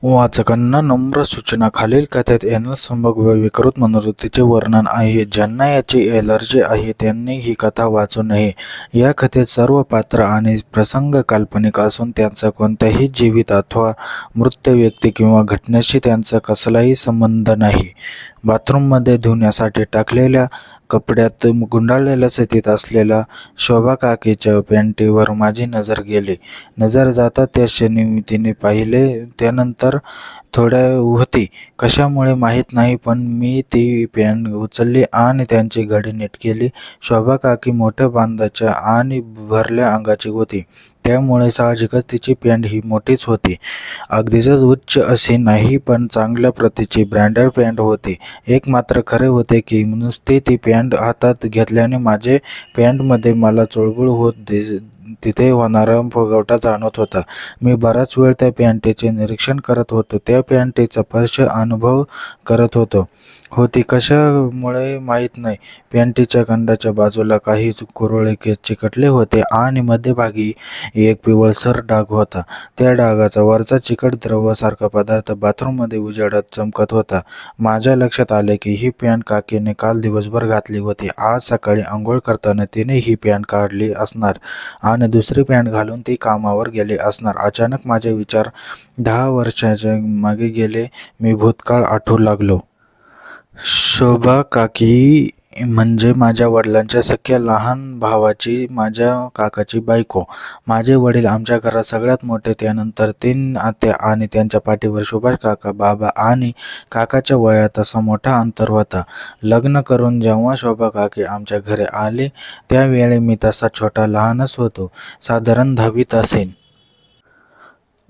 वाचकांना नम्र सूचना. खालील कथेत एनल संभोग व विकृत मनोवृत्तीचे वर्णन आहे. ज्यांना याची एलर्जी आहे त्यांनी ही कथा वाचू नये. या कथेत सर्व पात्र आणि प्रसंग काल्पनिक असून त्यांचा कोणत्याही जीवित अथवा मृत व्यक्ती किंवा घटनेशी त्यांचा कसलाही संबंध नाही. बाथरूममध्ये धुण्यासाठी टाकलेल्या कपड्यात गुंडाळलेल्या स्थितीत असलेल्या शोभा काकीच्या पॅन्टीवर माझी नजर गेली. नजर जाता त्या क्षणी तिने पाहिले. त्यानंतर थोड्या होती, कशामुळे माहीत नाही, पण मी ती पॅन्ट उचलली आणि त्यांची घडी नीट केली. शोभा काकी मोठ्या बांधाच्या आणि भरल्या अंगाची होती, त्यामुळे साहजिकच तिची पॅन्ट ही मोठीच होती. अगदीच उच्च अशी नाही, पण चांगल्या प्रतीची ब्रँडेड पॅन्ट होती. एक मात्र खरे होते की नुसती ती पॅन्ट हातात घेतल्याने माझे पॅन्टमध्ये मला चुळबुळ होत तिथे होणारा फुगवटा जाणवत होता. मी बराच वेळ त्या पॅन्टीचे निरीक्षण करत होतो. त्या पॅन्टीचा स्पर्श अनुभव करत होती कशामुळे माहीत नाही. पॅन्टीच्या गंडाच्या बाजूला काही कुरळे केस चिकटले होते आणि मध्यभागी एक पिवळसर डाग होता. त्या डागाचा वरचा चिकट द्रवासारखा पदार्थ बाथरूममध्ये उजेडात चमकत होता. माझ्या लक्षात आले की ही पॅन्ट काकीने काल दिवसभर घातली होती. आज सकाळी आंघोळ करताना तिने ही पॅन्ट काढली असणार आणि दुसरी पॅन्ट घालून ती कामावर गेली असणार. अचानक माझे विचार 10 वर्षांच्या मागे गेले. मी भूतकाळ आठवू लागलो. शोभा काकी म्हणजे माझ्या वडिलांच्या सख्या लहान भावाची, माझ्या काकाची बायको. माझे वडील आमच्या घरात सगळ्यात मोठे. त्यानंतर 3 आत्या आणि त्यांच्या पाठीवर सुभाष काका, बाबा आणि काकाच्या वयात असा मोठा अंतर होता. लग्न करून जेव्हा शोभा काकी आमच्या घरी आली त्यावेळी मी तसा छोटा लहानच होतो, साधारण 10वीत असेन.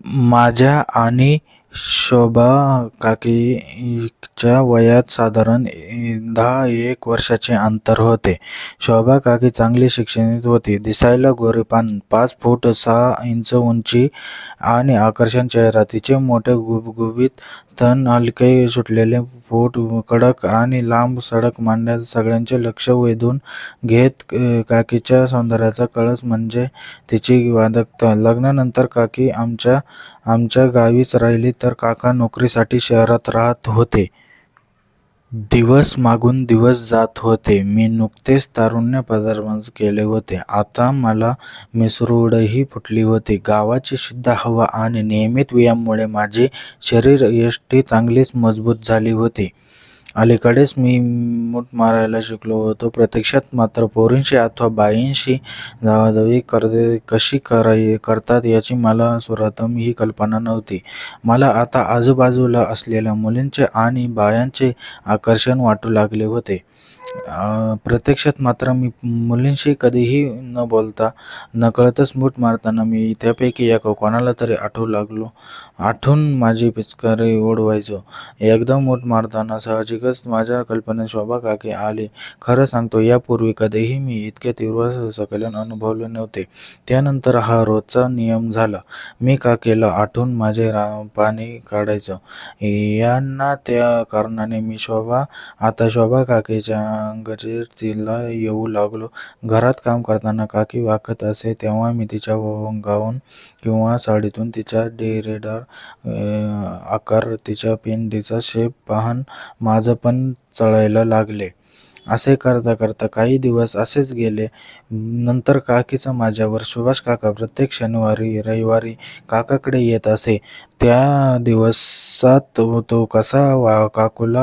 माझ्या आणि शोभा काकीच्या वयात साधारण 10-1 वर्षाचे अंतर होते. शोभा काकी चांगली शिक्षित होती. दिसायला गोरीपान, 5 फूट 6 इंच उंची आणि आकर्षक चेहरा. तिचे मोठे गुबगुबीत स्तन, हलके सुटलेले पोट, कडक आणि लांब सडक मांड्या सगळ्यांचे लक्ष वेधून घेत. काकीच्या सौंदर्याचा कळस म्हणजे तिची वादकता. लग्नानंतर काकी आमच्या गावीच राहिली तर काका नोकरीसाठी शहरात राहत होते. दिवस मागून दिवस जात होते. मी नुकतेच तारुण्य पदार्पण केले होते. आता मला मिसरूडही फुटली होती. गावाची शुद्ध हवा आणि नियमित व्यायामामुळे माझी शरीरयष्टी चांगलीच मजबूत झाली होती. अलीकडेच मी मूठ मारायला शिकलो होतो. प्रत्यक्षात मात्र पोरींशी अथवा बाईंशी जावाजावी कशी करतात याची मला सुरातम ही कल्पना नव्हती. मला आता आजूबाजूला असलेल्या मुलींचे आणि बायांचे आकर्षण वाटू लागले होते. प्रत्यक्षात मात्र मी मुलींशी कधीही न बोलता नकळतच मूठ मारताना मी त्यापैकी एका कोणाला तरी आठवू लागलो. आठवून माझी पिचकारी ओढवायचो. एकदा मूठ मारताना साहजिकच माझ्या कल्पनेत शोभा काकी आली. खरं सांगतो, यापूर्वी कधीही मी इतके तीव्र संकलन अनुभवले नव्हते. त्यानंतर हा रोजचा नियम झाला. मी काकीला आठवून माझे पाणी काढायचो. यांना त्या कारणाने मी आता शोभा काकीच्या अंगावर तिला येऊ लागलो. घरात काम करताना काकी वाकत असे तेव्हा मी तिच्या गाऊन किंवा साडीतून तिचा डेरेदार आकार, तिच्या पेंडीचा शेप पाहून माझं पण चळायला लागले. असे करता करता काही दिवस असेच गेले. नंतर काकीचा माझ्यावर सुभाष काका प्रत्येक शनिवारी रविवारी काकाकडे येत असे. त्या दिवसात तो कसा काकूला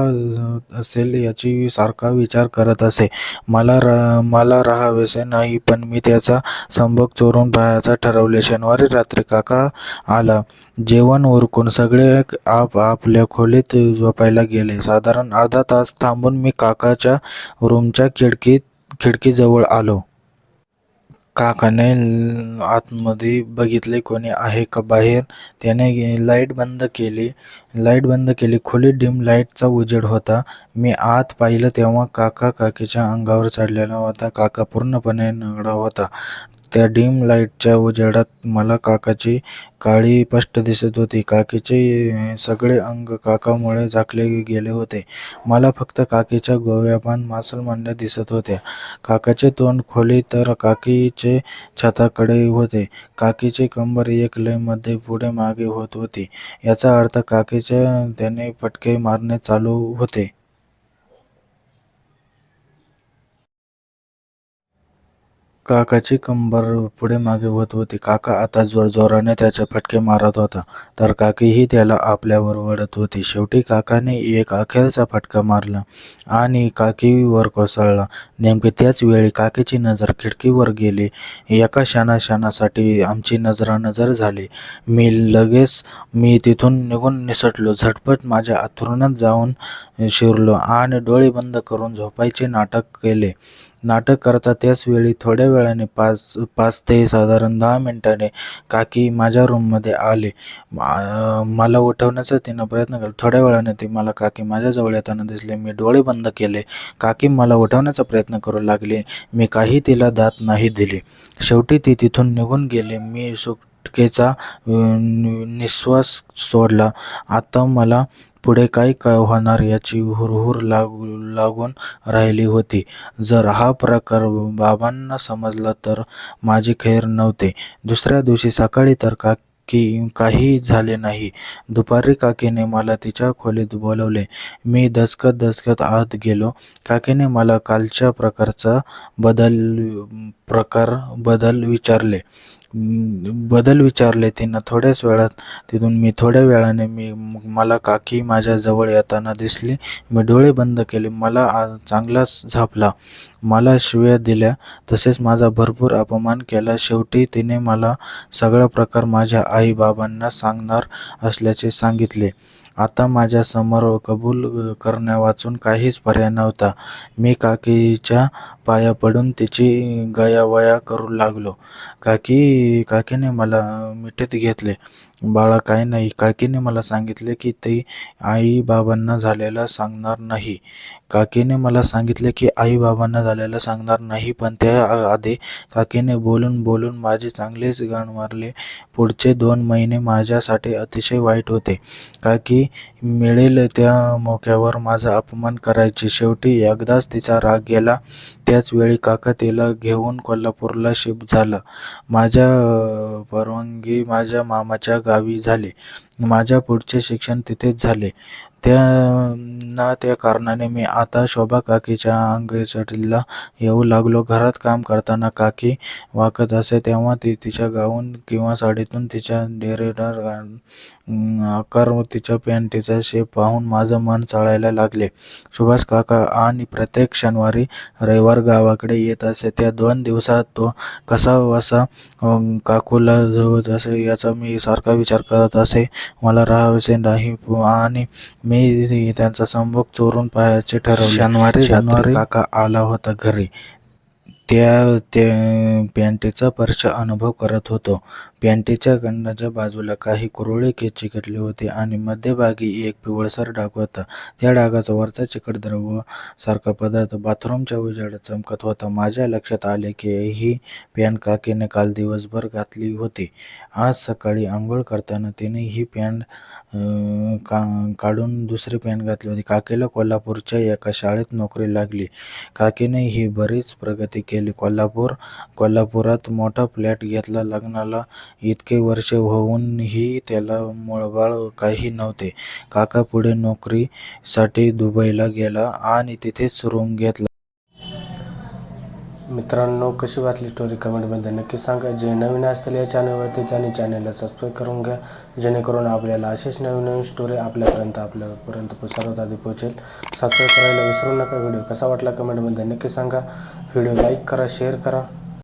असेल याची सारखा विचार करत असे. मला राहावेसे नाही, पण मी त्याचा संभोग चोरून पाहायचा ठरवले. शनिवारी रात्री काका आला. जेवण उरकून सगळे आपल्या खोलीत झोपायला गेले. साधारण अर्धा तास थांबून मी काकाच्या रूमच्या खिडकीजवळ आलो. काकाने आतमध्ये बघितले कोणी आहे का बाहेर. त्याने लाईट बंद केली. खोलीत डिम लाईटचा उजेड होता. मी आत पाहिलं तेव्हा काका काकीच्या अंगावर चढलेला होता. काका पूर्णपणे नंगडा होता. त्या डिम लाईटच्या उजेडात मला काकाची काळी स्पष्ट दिसत होती. काकीचे सगळे अंग काकामुळे झाकले गेले होते. मला फक्त काकीच्या गोव्यापान मांसलमांड्या दिसत होत्या. काकाचे तोंड खोली तर काकीचे छाताकडे होते. काकीची कंबर एक लयमध्ये पुढे मागे होत होती. याचा अर्थ काकीचे त्याने फटके मारणे चालू होते. काकाची कंबर पुढे मागे होत होती. काका आता जोरजोराने त्याचे फटके मारत होता, तर काकीही त्याला आपल्यावर वळत होती. शेवटी काकाने एक अखेरचा फटका मारला आणि काकीवर कोसळला. नेमके त्याच वेळी काकीची नजर खिडकीवर गेली. एका क्षणासाठी आमची नजरानजर झाली. मी तिथून निघून निसटलो. झटपट माझ्या अंथरुणात जाऊन शिरलो आणि डोळे बंद करून झोपायचे नाटक केले. नाटक करता त्याच वेळी थोड्या वेळाने 5 ते साधारण 10 मिनिटांनी काकी माझ्या रूममध्ये आली. मला उठवण्याचा तिनं प्रयत्न केला. थोड्या वेळाने काकी माझ्याजवळ येताना दिसली. मी डोळे बंद केले. काकी मला उठवण्याचा प्रयत्न करू लागली. मी काही तिला दाद नाही दिली. शेवटी ती तिथून निघून गेली. मी सुटकेचा निश्वास सोडला. आता मला पुढे काय होणार याची हुरहुर लागून राहिली होती. जर हा प्रकार बाबांना समजला तर माझी खैर नव्हते. दुसऱ्या दिवशी सकाळी तर काही झाले नाही. दुपारी काकीने मला तिच्या खोलीत बोलवले. मी दचकत आत गेलो. काकीने मला कालच्या बदल विचारले. तिनं थोड्याच वेळात तिथून थोड्या वेळाने मला काकी माझ्या जवळ येताना दिसली. मी डोळे बंद केले. मला चांगलाच झापला. मला शिव्या दिल्या. तसेच माझा भरपूर अपमान केला. शेवटी तिने मला सगळा प्रकार माझ्या आई बाबांना सांगणार असल्याचे सांगितले. आता माझ्या समोर कबूल करण्यावाचून काहीच पर्याय नव्हता. मी काकीच्या पाया पडून तिची गयावया करू लागलो. काकीने मला मिठीत घेतले. बाळा, काय नाही. काकीने मला सांगितले की ती आई बाबांना झालेला सांगणार नाही. पण त्याआधी काकीने बोलून माझे चांगलेच गाण मारले. पुढचे 2 महिने माझ्यासाठी अतिशय वाईट होते. काकी मिळेल त्या मोक्यावर माझा अपमान करायची. शेवटी एकदाच तिचा राग गेला. त्याच वेळी काका तिला घेऊन कोल्हापूरला शिफ्ट झाला. माझ्या परवानगी माझ्या मामाच्या गावी झाली. माझ्या पुढचे शिक्षण तिथेच झाले. त्या कारणाने मी आता शोभा काकीच्या अंगचटीला येऊ लागलो. घरात काम करताना काकी वाकत असे तेव्हा ती तिच्या गाऊन किंवा साडीतून तिच्या डिझायनर आकार व तिच्या पॅन्टीचा शेप पाहून माझं मन चाळायला लागले. सुभाष काका आणि प्रत्येक शनिवारी रविवार गावाकडे येत असे. त्या 2 दिवसात तो कसा काकूला जवळ असे याचा मी सारखा विचार करत असे. मला राहावेसे नाही आणि मी त्यांचा संभोग चोरून पाहायचे ठरवले. शनिवारी काका आला होता घरी. त्या पॅन्टीचा स्पर्श अनुभव करत होतो. पॅन्टीच्या गंडाच्या बाजूला काही कुरळे केस चिकटले होते आणि मध्यभागी एक पिवळसर डाग होता. त्या डागाचा वरचा चिकट द्रव सारखा पदार्थ बाथरूमच्या उजेडात चमकत होता. माझ्या लक्षात आले की ही पॅन्ट काकीने काल दिवसभर घातली होती. आज सकाळी आंघोळ करताना तिने ही पॅन्ट काढून दुसरी पॅन्ट घातली होती. काकीला कोल्हापूरच्या एका शाळेत नोकरी लागली. काकीने ही बरीच प्रगती केली. कोल्हापुरात मोठा फ्लॅट घेतला. लग्नाला इतके वर्षे होऊनही त्याला मूळबाळ काही नव्हते. काका पुढे नोकरीसाठी दुबईला गेला आणि तिथेच रूम घेतला. मित्रांनो, कशी वाटली स्टोरी कमेंटमध्ये नक्की सांगा. जे नवीन असतील या चॅनलवरती त्यांनी चॅनलला सबस्क्राईब करून घ्या, जेणेकरून आपल्याला असेच नवीन स्टोरी आपल्यापर्यंत सर्वात आधी पोहोचेल. सबस्क्राईब करायला विसरू नका. व्हिडिओ कसा वाटला कमेंटमध्ये नक्की सांगा. व्हिडिओ लाईक करा, शेअर करा.